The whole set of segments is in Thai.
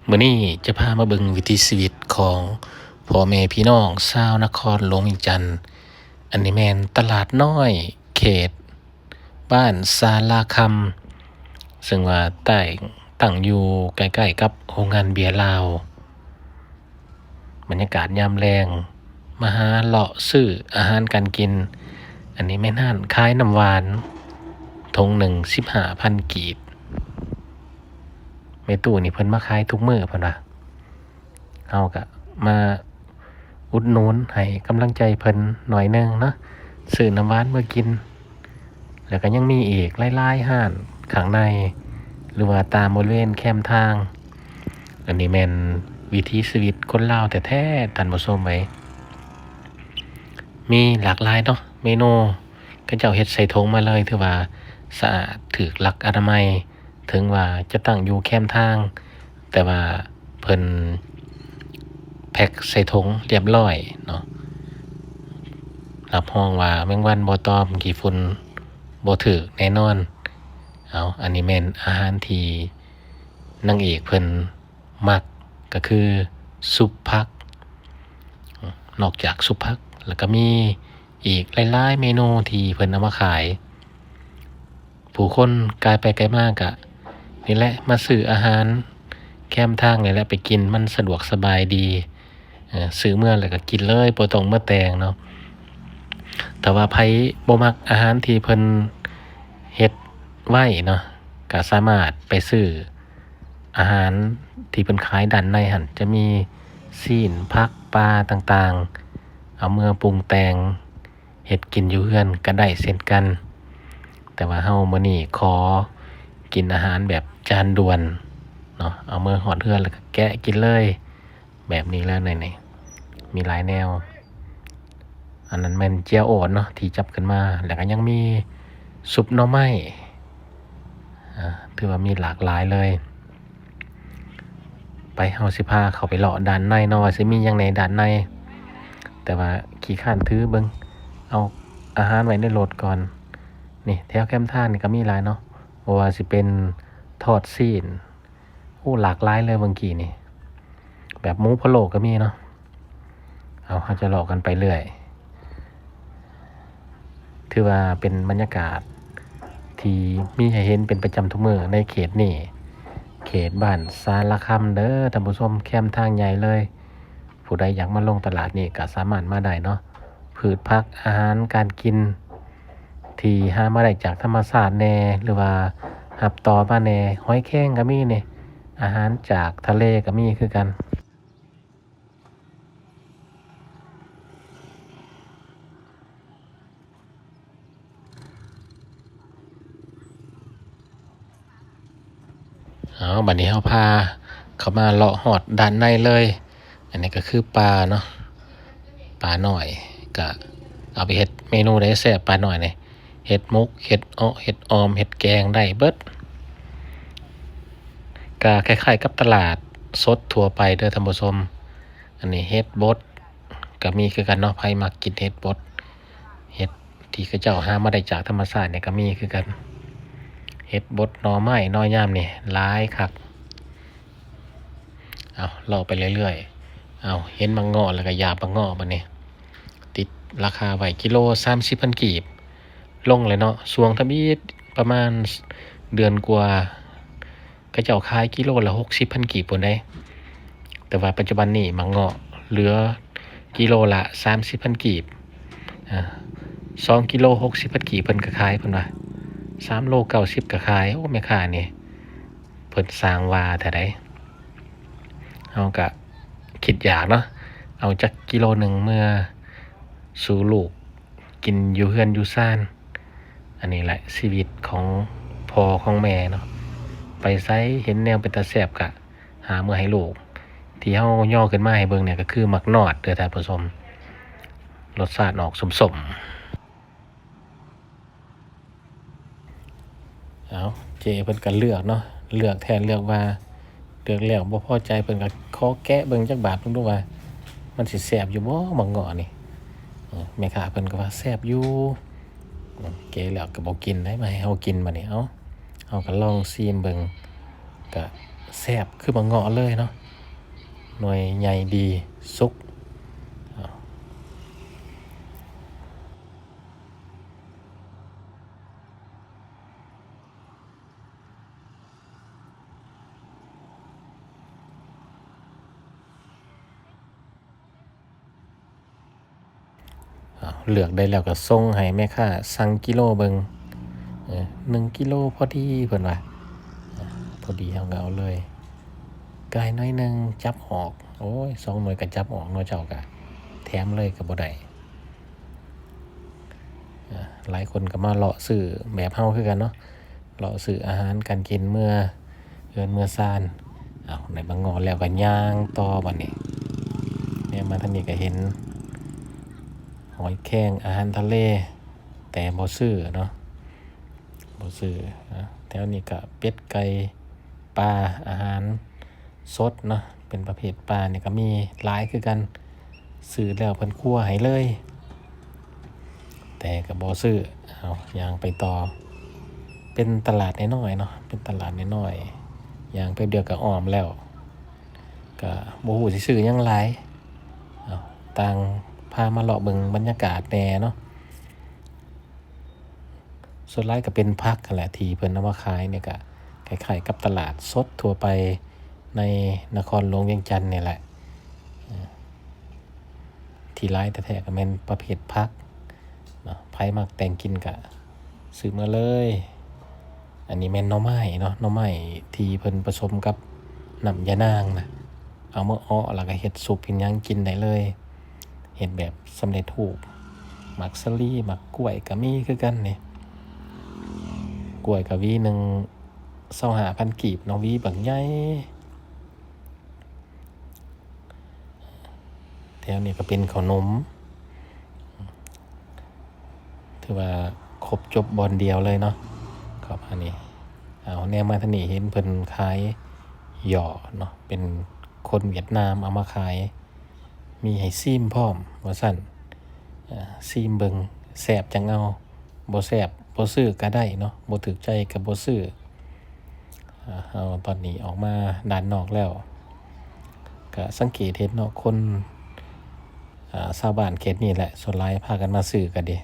มื้อนี้จะพามาเบิ่งวิถีชีวิตของพ่อแม่พี่น้องชาวนครหลวงเวียงจันทน์อันนี้แม่นตลาดน้อยเขตบ้านศาลาคำซึ่งว่าตั้งอยู่ใกล้ๆกับโรงงานเบียร์ลาวบรรยากาศยามแลงมาหาเลาะซื้ออาหารการกินอันนี้แม่นร้านขายน้ำหวานถุงหนึ่ง15,000 กีบแม่ตู้นี่เพิ่นมาขายทุกมื้อเพิ่นว่าเฮาก็มาอุดหนุนให้กำลังใจเพิ่นหน่อยหนึงเนาะซื้อน้ำหวานมากินแล้วก็ยังมีอีกหลายๆร้านข้างในหรือว่าตามบริเวณแคมทางอันนี้แม่นวิถีชีวิตคนลาวแท้ๆท่านผู้ชมเอ้ยมีหลากหลายเนาะเมนูเขาเจ้าเฮ็ดใส่ถุงมาเลยถือว่าสะอาดถูกหลักอนามัยถึงว่าจะตั้งอยู่แคมทางแต่ว่าเพิ่นแพ็คใส่ถุงเรียบร้อยเนาะรับรองว่าแมงวันบ่ตอมขี้ฝุ่นบ่ถึกแน่นอนอันนี้แม่นอาหารที่นางเอกเพิ่นมักก็คือซุปผักนอกจากซุปผักแล้วก็มีอีกหลายๆเมนูที่เพิ่นเอามาขายผู้คนกายไปไกลมากอะนี่แหละมาซื้ออาหารแคมทางนี่แหละไปกินมันสะดวกสบายดีซื้อเมื่อแล้วก็กินเลยบ่ต้องมาแต่งเนาะแต่ว่าไผบ่มักอาหารที่เพิ่นเฮ็ดไว้เนาะก็สามารถไปซื้ออาหารที่เพิ่นขายด้านในหั่นจะมีซีนผักปลาต่างๆเอาเมื่อปรุงแต่งเฮ็ดกินอยู่เรือนก็ได้เช่นกันแต่ว่าเฮามื้อนี้ขอกินอาหารแบบจานด่วนเนาะเอามือหอดเรือนแล้วก็แกะกินเลยแบบนี้แล้วนี่มีหลายแนวอันนั้นแม่นเจียวโอดเนาะที่จับขึ้นมาแล้วก็ยังมีซุปหน่อไม้ถือว่ามีหลากหลายเลยไปเฮาสิพาเข้าไปเลาะด้านในเนาะว่าสิมีหยังในด้านในแต่ว่าขี้ข้านถือเบิ่งเอาอาหารไว้ในรถก่อนนี่แถวแคมทางนี่ก็มีหลายเนาะบ่ว่าสิเป็นทอดซีนหลากหลายเลยเมื่อกี้นี่แบบหมูพะโล้ก็มีเนาะเฮาจะเลาะกันไปเรื่อยถือว่าเป็นบรรยากาศที่มีให้เห็นเป็นประจำทุกมื้อในเขตนี้เขตบ้านศาลาคำเด้อท่านผู้ชมแคมทางใหญ่เลยผู้ใดอยากมาลงตลาดนี่ก็สามารถมาได้เนาะพืชผักอาหารการกินที่หามาได้จากธรรมชาติแน่หรือว่าหับต่อมาแน่หอยแครงก็มีนี่อาหารจากทะเลก็มีคือกันบัดนี้เฮาพาเข้ามาเลาะฮอดด้านในเลยอันนี้ก็คือปลาเนาะปลาหน่อยก็เอาไปเฮ็ดเมนูได้แซ่บปลาหน่อยนี่เฮ็ดมุกเฮ็ดอ้อเฮ็ดออมเฮ็ดแกงได้เบิดก็คล้ายๆกับตลาดสดทั่วไปเด้อท่านผู้ชมอันนี้เฮ็ดบดก็มีคือกันเนาะไผมักกินเฮ็ดบดเฮ็ดที่เขาเจ้าหามาได้จากธรรมชาตินี่ก็มีคือกันเฮ็ดบดหน่อไม้หน่อยามนี่หลายคักเลาะไปเรื่อยๆเห็นมังเงาะแล้วก็ยาบังเงาะบัดนี้ติดราคาไว้กิโล30,000 กีบลงเลยเนาะช่วงทบีดประมาณเดือนกว่าก็เจ้าขายกิโลละ60,000 กีบพุ่นได้แต่ว่าปัจจุบันนี้มังเงาะเหลือกิโลละ30,000 กีบ2กิโล60,000 กีบเพิ่นก็ขายเพิ่นว่า3โล90ก็ขายโอ้แม่ค้านี่เพิ่นสร้างว่าเท่าใดเฮาก็คิดอยากเนาะเอาจักกิโลนึงเมื่อสู่ลูกกินอยู่เฮือนอยู่ซ่านอันนี้แหละชีวิตของพ่อของแม่เนาะไปไสเห็นแนวเป็นตาแซ่บก็หามื้อให้ลูกที่เฮาย่อขึ้นมาให้เบิ่งเนี่ยก็คือหมักนอดเด้อท่านผู้ชมรสชาติออกส้มๆเจเพิ่นก็เลือกเนาะเลือกแทนเลือกว่าเลือกแล้วบ่พอใจเพิ่นก็ขอแกะเบิ่งจักบาทเบิ่งดูว่ามันสิแซ่บอยู่บ่หมักเงาะนี่แม่ค้าเพิ่นก็ว่าแซ่บอยู่แกะแล้วก็บ่กินได้มาให้เฮากินบัดนี้เฮาก็ลองชิมเบิ่งก็ แซ่บคือบ่เงาะเลยเนาะหน่วยใหญ่ดีสุกเลือกได้แล้วก็ส่งให้แม่ค้าสั่งกิโลเบิง1กิโลพอดีเพิ่นว่าพอดีเฮาก็เอาเลยไก่น้อยหนึงจับออกโอ้ย2หน่วยก็จับออกเนาะเจ้าก็แถมเลยก็บ่ได้หลายคนก็มาเลาะซื้อแบบเฮาคือกันเนาะเลาะซื้ออาหารการกินเมื่อเฮือนเมื่อซ่านในบางงอแล้วก็ย่างต่อบัดนี้เนี่ยมาทางนี้ก็เห็นหอยแครงอาหารทะเลแต่บ่ซื้อเนาะบ่ซื้อแถวนี้ก็เป็ดไก่ปลาอาหารสดเนาะเป็นประเภทปลานี่ก็มีหลายคือกันซื้อแล้วเพิ่นคั่วให้เลยแต่ก็บ่ซื้อย่างไปต่อเป็นตลาดน้อยๆเนาะเป็นตลาดน้อยๆอย่างไปเดียวก็อ้อมแล้วก็บ่ฮู้สิซื้อหยังหลายต่างพามาเลาะเบิ่งบรรยากาศแหน่เนาะส่วนหลายก็เป็นผักนั่นแหละที่เพิ่นนำมาขายเนี่ยก็คล้ายๆกับตลาดสดทั่วไปในนครหลวงเวียงจันทน์นี่แหละที่หลายแท้ๆก็แม่นประเภทผักเนาะไผมักแต่งกินก็ซื้อมาเลยอันนี้แม่นหน่อไม้เนาะหน่อไม้ที่เพิ่นผสมกับน้ำยานางนะเอามาอ้อแล้วก็เฮ็ดซุปเฮ็ดหยังกินได้เลยเฮ็ดแบบสำเร็จรูปหมักสลีหมักกล้วยก็มีคือกันนี่กล้วยก็หวีหนึง25,000กีบเนาะหวีบักใหญ่แถวนี้ก็เป็นขนมถือว่าครบจบบอนเดียวเลยเนาะครับอันนี้แนวมาทางนี้เห็นเพิ่นขายหย่อเนาะเป็นคนเวียดนามเอามาขายมีให้ซิมพร้อมว่าซั่นซิมเบิ่งแซ่บจังเอาบ่แซ่บบ่ซื้อก็ได้เนาะบ่ถูกใจก็บ่ซื้อเอาตอนนี้ออกมาด้านนอกแล้วก็สังเกตเห็นเนาะคนชาวบ้านเขตนี้แหละส่วนหลายพากันมาซื้อกันเด้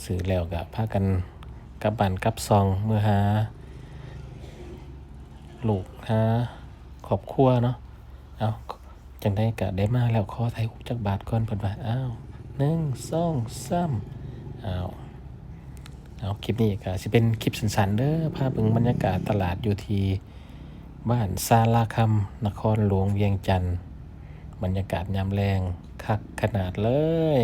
ซื้อแล้วก็พากันกลับบ้านกลับซองเมื่อหาลูกหาครอบครัวเนาะจังได้ก็ได้มาแล้วขอถ่ายรูปจักบาทก่อนเพิ่นว่า1 2 3คลิปนี้ก็สิเป็นคลิปสั้นๆเด้อพาเบิ่งบรรยากาศตลาดอยู่ที่บ้านศาลาคำนครหลวงเวียงจันทน์บรรยากาศยามแลงคักขนาดเลย